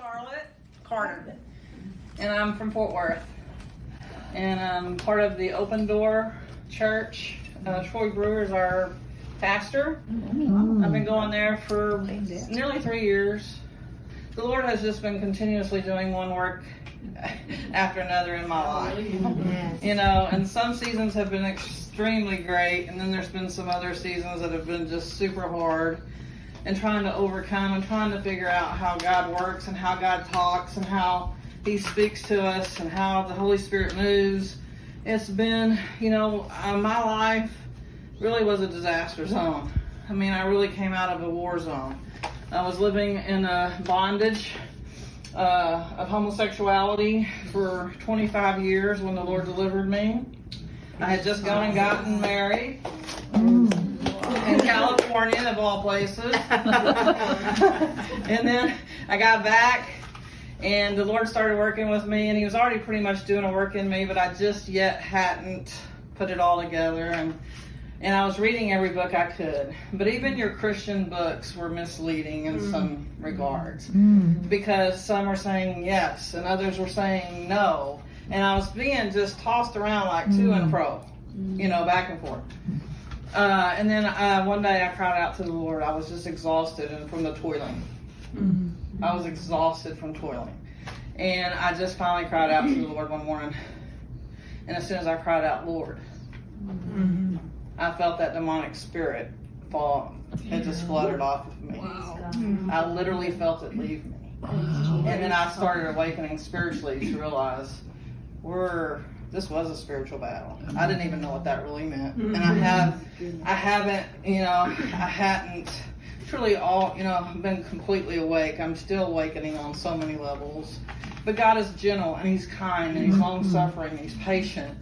Charlotte Carter, and I'm from Fort Worth, and I'm part of the Open Door Church. Troy Brewer is our pastor. I've been going there for nearly 3 years. The Lord has just been continuously doing one work after another in my life. Yes. You know, and some seasons have been extremely great, and then there's been some other seasons that have been just super hard, and trying to overcome and trying to figure out how God works and how God talks and how He speaks to us and how the Holy Spirit moves. It's been, you know, my life really was a disaster zone. I mean, I really came out of a war zone. I was living in a bondage of homosexuality for 25 years when the Lord delivered me. I had just gone and gotten married in California, of all places. And then I got back, and the Lord started working with me, and He was already pretty much doing a work in me, but I just yet hadn't put it all together. And I was reading every book I could. But even your Christian books were misleading in some regards. Because some were saying yes, and others were saying no. And I was being just tossed around like to and fro, you know, back and forth. And then one day I cried out to the Lord. I was just exhausted and from the toiling. I was exhausted from toiling. And I just finally cried out to the Lord one morning. And as soon as I cried out, Lord, I felt that demonic spirit fall. It just fluttered off of me. Wow. I literally felt it leave me. And then I started awakening spiritually to realize this was a spiritual battle. I didn't even know what that really meant. And I haven't, you know, I hadn't truly been completely awake. I'm still awakening on so many levels. But God is gentle, and He's kind, and He's long-suffering, He's patient.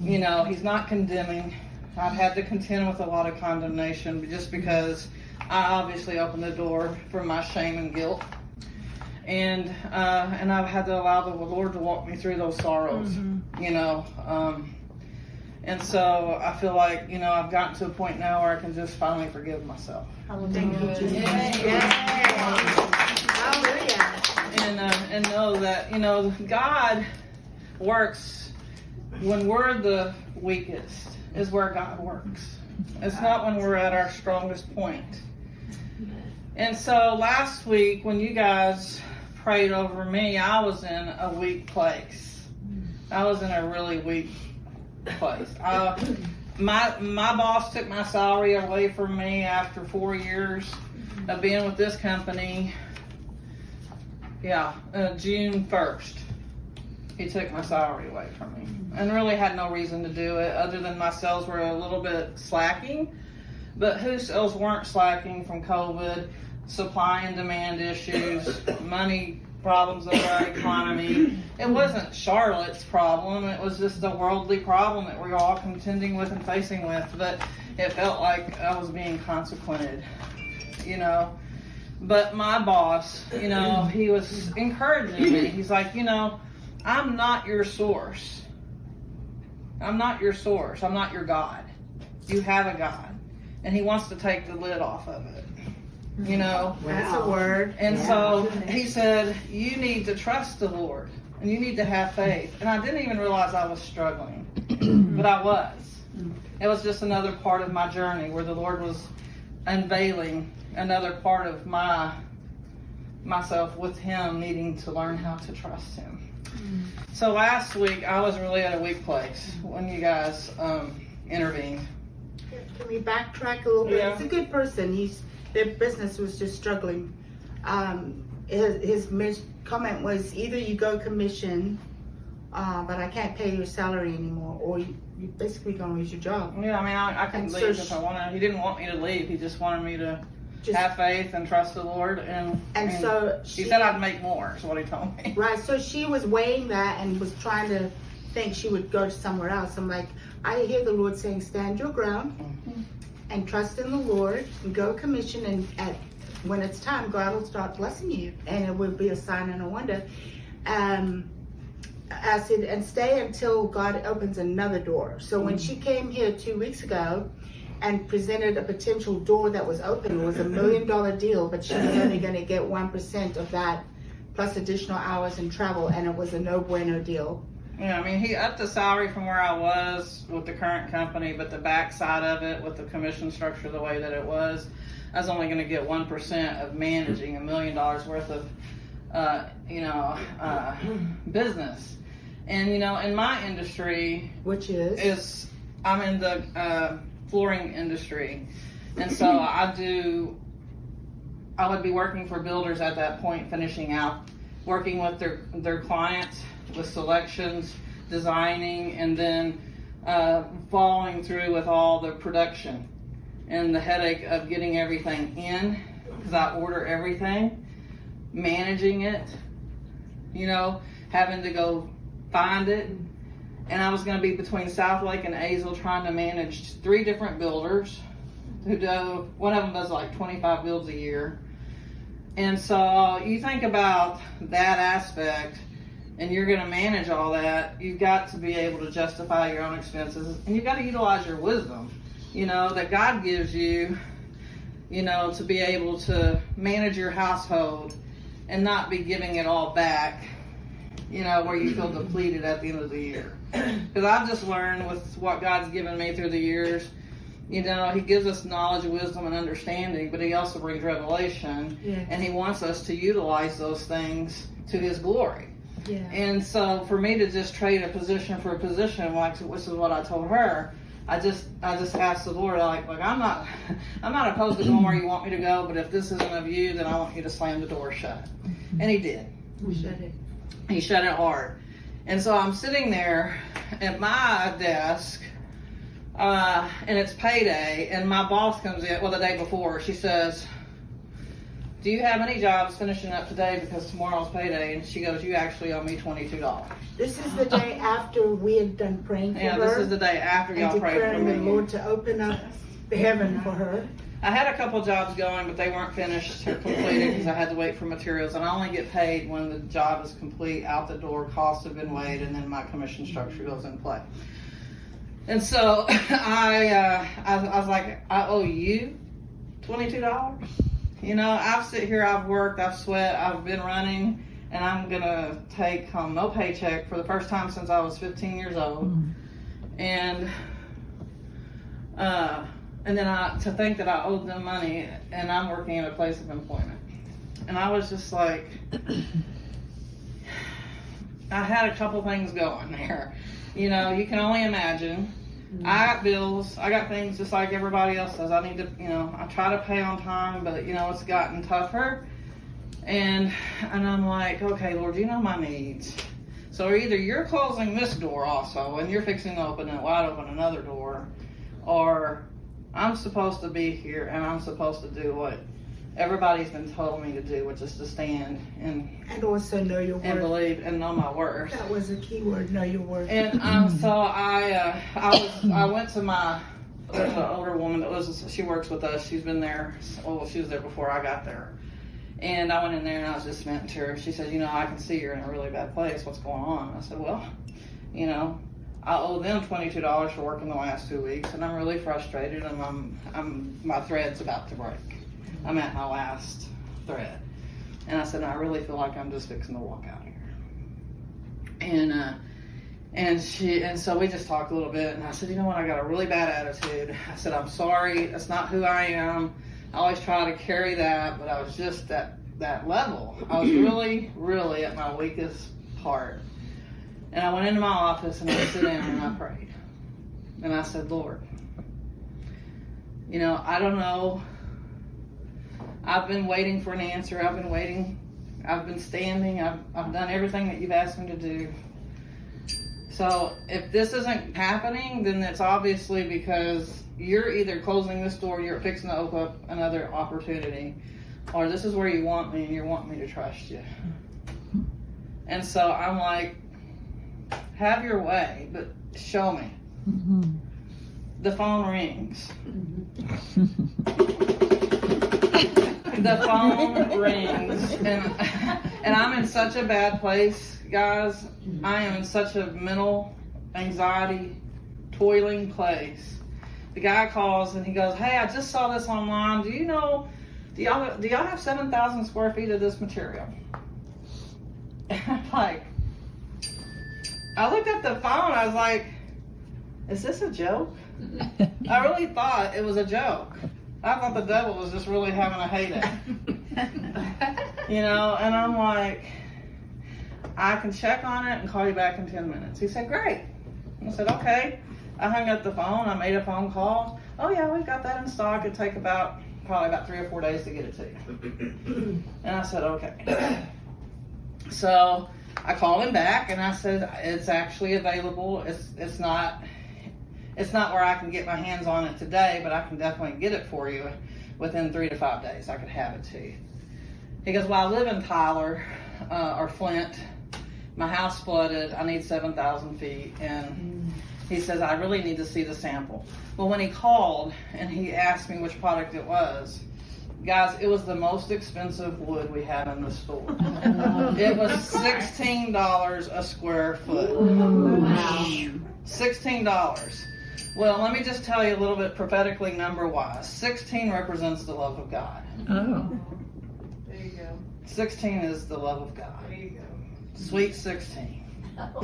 You know, He's not condemning. I've had to contend with a lot of condemnation just because I obviously opened the door for my shame and guilt. And I've had to allow the Lord to walk me through those sorrows, you know. And so I feel like, you know, I've gotten to a point now where I can just finally forgive myself. Thank you, Jesus. Hallelujah. And know that, you know, God works when we're the weakest is where God works. It's not when we're at our strongest point. And so last week when you guys prayed over me, I was in a weak place. I was in a really weak place. My boss took my salary away from me after 4 years of being with this company. June 1st. He took my salary away from me and really had no reason to do it other than my sales were a little bit slacking. But whose sales weren't slacking from COVID, supply and demand issues, money problems of our economy? It wasn't Charlotte's problem. It was just a worldly problem that we're all contending with and facing with. But it felt like I was being consequented, you know. But my boss, you know, he was encouraging me. He's like, you know, I'm not your source. I'm not your source. I'm not your God. You have a God. And He wants to take the lid off of it. You know? That's a word. And so he said, you need to trust the Lord. And you need to have faith. And I didn't even realize I was struggling. But I was. It was just another part of my journey where the Lord was unveiling another part of myself with Him needing to learn how to trust Him. So last week I was really at a weak place when you guys intervened. Can we backtrack a little bit? Yeah. He's a good person. Their business was just struggling. His comment was either you go commission, but I can't pay your salary anymore, or you're basically going to lose your job. Yeah, I mean, I can And leave so if I wanted. He didn't want me to leave. He just wanted me to Just- have faith and trust the Lord. And so he said I'd make more, is what he told me. Right, so she was weighing that and was trying to think she would go to somewhere else. I'm like, I hear the Lord saying, stand your ground and trust in the Lord and go commission, and when it's time, God will start blessing you, and it will be a sign and a wonder. I said, and stay until God opens another door. So when she came here 2 weeks ago and presented a potential door that was open, it was $1 million deal, but she was only going to get 1% of that plus additional hours and travel, and it was a no-brainer deal. Yeah, I mean, he upped the salary from where I was with the current company, but the backside of it, with the commission structure the way that it was, I was only going to get 1% of managing $1 million worth of, business. And, in my industry, Which is? I'm in the flooring industry. And so I would be working for builders at that point, finishing out, working with their clients with selections, designing, and then following through with all the production and the headache of getting everything in, because I order everything, managing it, having to go find it. And I was going to be between South Lake and Azle trying to manage 3 different builders who do, one of them does like 25 builds a year. And so you think about that aspect, and you're going to manage all that, you've got to be able to justify your own expenses, and you've got to utilize your wisdom, that God gives you, to be able to manage your household and not be giving it all back, where you feel depleted at the end of the year. Because I've just learned with what God's given me through the years, He gives us knowledge, wisdom, and understanding, but He also brings revelation, Yes. and He wants us to utilize those things to His glory. Yeah. And so for me to just trade a position for a position, which is what I told her, I just asked the Lord, I'm not opposed to going where you want me to go, but if this isn't of you, then I want you to slam the door shut. And He did. We shut it. He shut it hard. And so I'm sitting there at my desk, and it's payday, and my boss comes in, the day before, she says, "Do you have any jobs finishing up today because tomorrow's payday?" And she goes, "You actually owe me $22. This is the day after we had done praying for her. Yeah, this is the day after y'all and prayed for declaring the me. Lord to open up the heaven for her. I had a couple jobs going, but they weren't finished or completed because I had to wait for materials. And I only get paid when the job is complete, out the door, costs have been weighed, and then my commission structure goes in play. And so I was like, I owe you $22. I've sit here, I've worked, I've sweat, I've been running, and I'm gonna take home no paycheck for the first time since I was 15 years old. And then to think that I owed them money, and I'm working in a place of employment. And I was just like, I had a couple things going there. You can only imagine. I got bills. I got things just like everybody else does. I need to, I try to pay on time, but, it's gotten tougher. And I'm like, okay, Lord, you know my needs. So either you're closing this door also, and you're fixing to open another door, or I'm supposed to be here, and I'm supposed to do what everybody's been told me to do, which is to stand and also know your and worth. Believe and know my worth. That was a key word, know your worth. And so I went to there's an older woman she works with us. She's been there. She was there before I got there. And I went in there and I was just venting to her. She said, I can see you're in a really bad place. What's going on? And I said, well, I owe them $22 for working the last 2 weeks, and I'm really frustrated, and my thread's about to break. I'm at my last thread. And I said, I really feel like I'm just fixing to walk out here. And so we just talked a little bit, and I said, I got a really bad attitude. I said, I'm sorry, that's not who I am. I always try to carry that, but I was just at that level. I was really, really at my weakest part. And I went into my office and I sat down and I prayed. And I said, Lord, I don't know. I've been waiting for an answer. I've been waiting. I've been standing. I've done everything that you've asked me to do. So if this isn't happening, then it's obviously because you're either closing this door, you're fixing to open up another opportunity, or this is where you want me and you want me to trust you. And so I'm like, have your way, but show me. The phone rings. The phone rings, and I'm in such a bad place, guys. I am in such a mental anxiety, toiling place. The guy calls and he goes, "Hey, I just saw this online. Do y'all have 7,000 square feet of this material?" I'm like, I looked at the phone, I was like, is this a joke? I really thought it was a joke. I thought the devil was just really having a heyday. You know, and I'm like, I can check on it and call you back in 10 minutes. He said, great. I said, okay. I hung up the phone, I made a phone call. Oh yeah, we've got that in stock. It'd take probably about 3 or 4 days to get it to you. And I said, okay. So I called him back and I said, it's actually available. It's not where I can get my hands on it today, but I can definitely get it for you within 3 to 5 days. I could have it to you. He goes, well, I live in Tyler or Flint. My house flooded. I need 7,000 feet. And he says, I really need to see the sample. Well, when he called and he asked me which product it was, guys, it was the most expensive wood we had in the store. It was $16 a square foot. Wow. $16. Well, let me just tell you a little bit prophetically number-wise. 16 represents the love of God. Oh. There you go. 16 is the love of God. There you go. Sweet 16. Wow.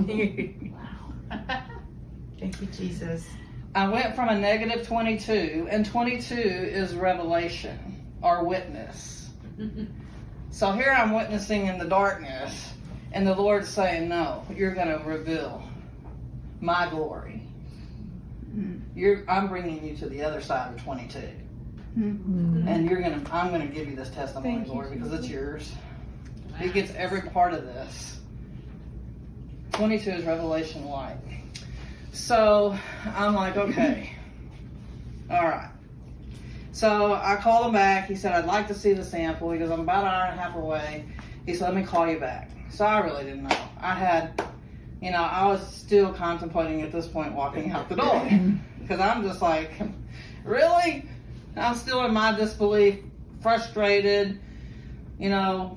Thank you, Jesus. I went from a negative 22, and 22 is revelation or witness. So here I'm witnessing in the darkness, and the Lord's saying, no, you're going to reveal my glory. I'm bringing you to the other side of 22. And I'm going to give you this testimony, Lord, because it's yours. He gets every part of this. 22 is revelation light. So I'm like, okay, all right. So I called him back. He said, I'd like to see the sample. He goes, I'm about an hour and a half away. He said, let me call you back. So I really didn't know. I was still contemplating at this point walking out the door. Because I'm just like, really? I'm still in my disbelief, frustrated,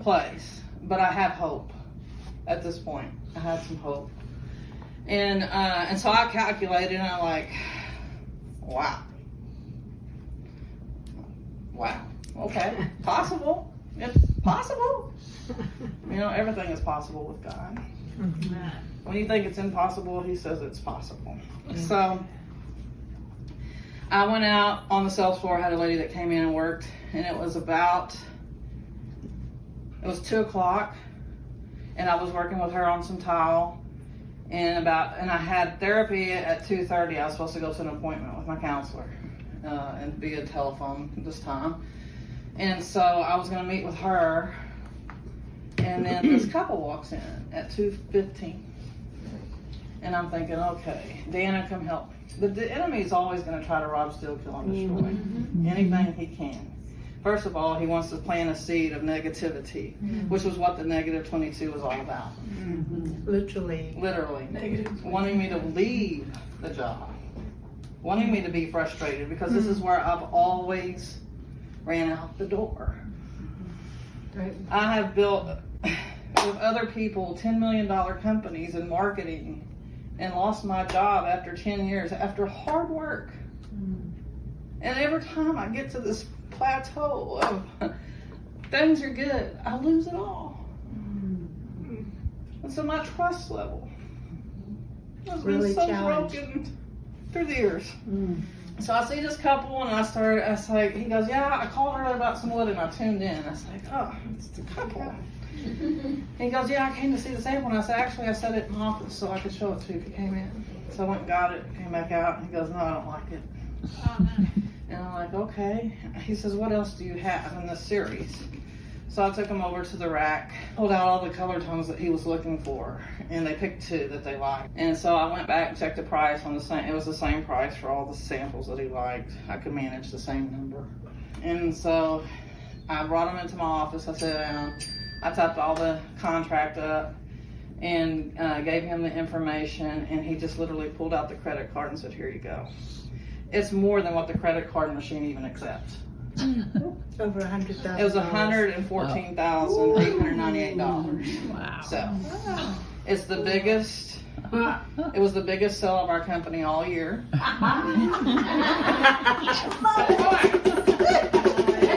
place. But I have hope at this point. I have some hope. And so I calculated and I'm like, wow, okay, possible. It's possible. Everything is possible with God. When you think it's impossible, he says it's possible. So I went out on the sales floor, had a lady that came in and worked, and it was 2 o'clock, and I was working with her on some tile, and I had therapy at 2:30. I was supposed to go to an appointment with my counselor, and via telephone this time. And so I was going to meet with her, and then this couple walks in at 2:15. And I'm thinking, okay, Dana, come help me. The enemy is always going to try to rob, steal, kill, and destroy anything he can. First of all, he wants to plant a seed of negativity, which was what the negative 22 was all about. Literally. Wanting me to leave the job. Wanting me to be frustrated because this is where I've always ran out the door. Right. I have built with other people $10 million companies in marketing and lost my job after 10 years, after hard work. And every time I get to this plateau of things are good, I lose it all. And so my trust level has Really been so challenged. broken through the years. So I see this couple and I was like, he goes, yeah, I called earlier about some wood and I tuned in. I was like, oh, it's the couple. He goes, yeah, I came to see the sample. And I said, actually, I set it in my office so I could show it to you if you came in. So I went and got it, came back out, and he goes, no, I don't like it. And I'm like, okay. He says, what else do you have in this series? So I took him over to the rack, pulled out all the color tones that he was looking for, and they picked 2 that they liked. And so I went back and checked the price on the same. It was the same price for all the samples that he liked. I could manage the same number. And so I brought him into my office. I sat down. I typed all the contract up and gave him the information, and he just literally pulled out the credit card and said, here you go. It's more than what the credit card machine even accepts. Over $100,000. It was $114,898. Wow. So it's the biggest. It was the biggest sale of our company all year. That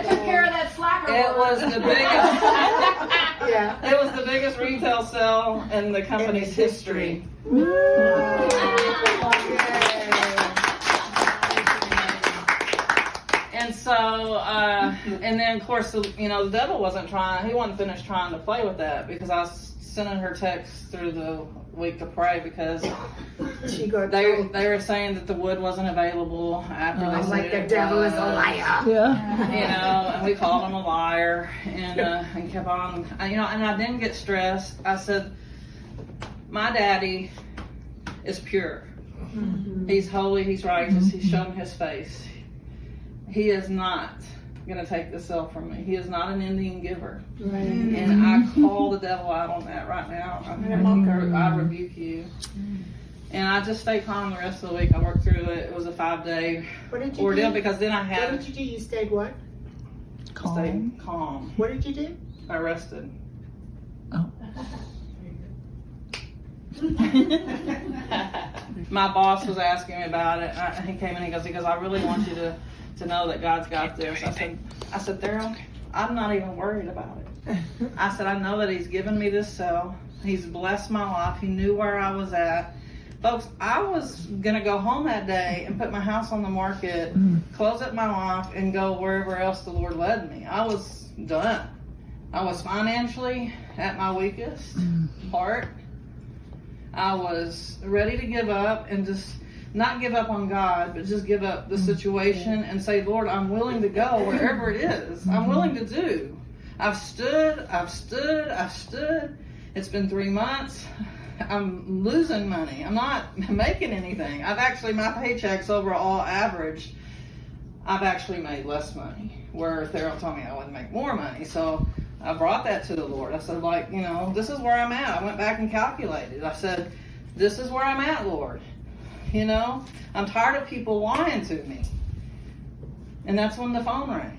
took care of that slacker. It was the biggest. Yeah. It was the biggest retail sale in the company's history. And so, and then of course, the devil wasn't trying, he wasn't finished trying to play with that, because I was sending her texts through the week to pray, because they were saying that the wood wasn't available after they said like the devil is a liar. Yeah. And we called him a liar, and kept on, and I didn't get stressed. I said, my daddy is pure. Mm-hmm. He's holy, he's righteous, he's shown his face. He is not going to take this cell from me. He is not an Indian giver. Right. And I call the devil out on that right now. I rebuke you. And I just stayed calm the rest of the week. I worked through it. It was a 5-day ordeal, because then I had What did you do? You stayed what? stayed calm. What did you do? I rested. Oh. My boss was asking me about it. He came in and he goes, I really want you to know that God's got this. I said, Daryl, I'm not even worried about it. I said, I know that he's given me this cell. He's blessed my life. He knew where I was at. Folks, I was going to go home that day and put my house on the market, close up my life, and go wherever else the Lord led me. I was done. I was financially at my weakest part. I was ready to give up, and just not give up on God, but just give up the situation and say, Lord, I'm willing to go wherever it is. I'm willing to do. I've stood. It's been 3 months. I'm losing money. I'm not making anything. My paycheck's overall average. I've actually made less money, where Daryl told me I wouldn't make more money. So I brought that to the Lord. I said, this is where I'm at. I went back and calculated. I said, this is where I'm at, Lord. I'm tired of people lying to me. And that's when the phone rang.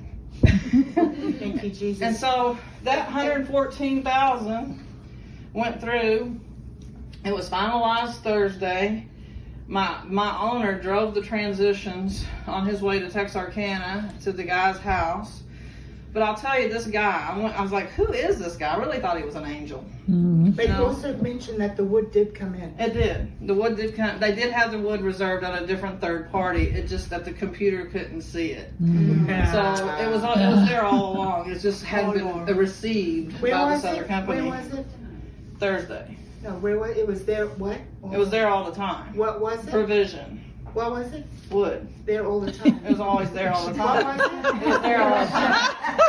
Thank you, Jesus. And so that $114,000 went through. It was finalized Thursday. My owner drove the transitions on his way to Texarkana to the guy's house. But I'll tell you, this guy, I was like, who is this guy? I really thought he was an angel. But you also mentioned that the wood did come in. It did. The wood did come. They did have the wood reserved at a different third party. It's just that the computer couldn't see it. So it was there all along. It just hadn't been received by this other company. Where was it? Thursday. No, where was it? It was there. What? It was there all the time. What was it? Provision. What was it? Wood. There all the time. It was always there all the What time. was it? It was there all the time.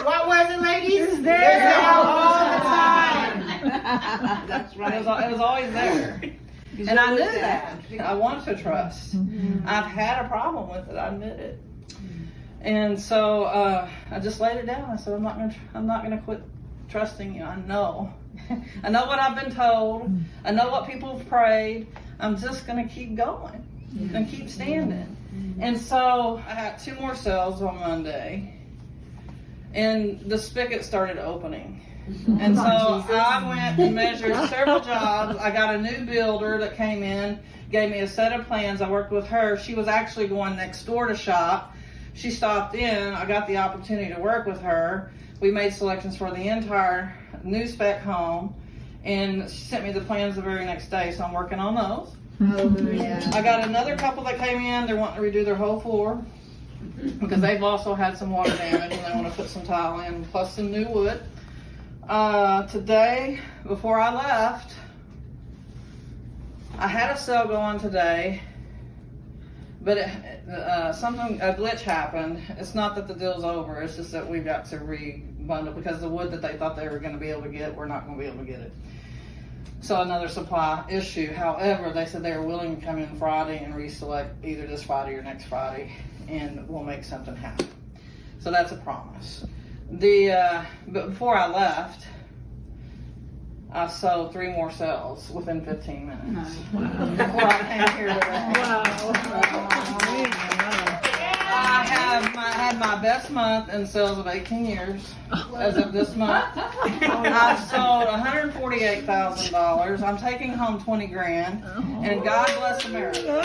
What was it, ladies? It's there all the time. That's right. It was always there. And I knew that. I wanted to trust. I've had a problem with it. I admit it. And so I just laid it down. I said, I'm not gonna quit trusting you. I know what I've been told. I know what people have prayed. I'm just gonna keep going and keep standing. And so I had 2 more sales on Monday, and the spigot started opening. And so I went and measured several jobs. I got a new builder that came in, gave me a set of plans. I worked with her. She was actually going next door to shop. She stopped in. I got the opportunity to work with her. We made selections for the entire new spec home, and she sent me the plans the very next day, so I'm working on those. Hallelujah. I got another couple that came in. They're wanting to redo their whole floor because they've also had some water damage, and they want to put some tile in, plus some new wood. Today, before I left, I had a sale going today, but a glitch happened. It's not that the deal's over. It's just that we've got to rebundle, because the wood that they thought they were going to be able to get, we're not going to be able to get it. So another supply issue. However, they said they were willing to come in Friday and reselect either this Friday or next Friday, and we'll make something happen. So that's a promise. But before I left, I sold 3 more sales within 15 minutes. Before I came here today. I had my best month in sales of 18 years as of this month. I've sold $148,000. I'm taking home $20,000, and God bless America.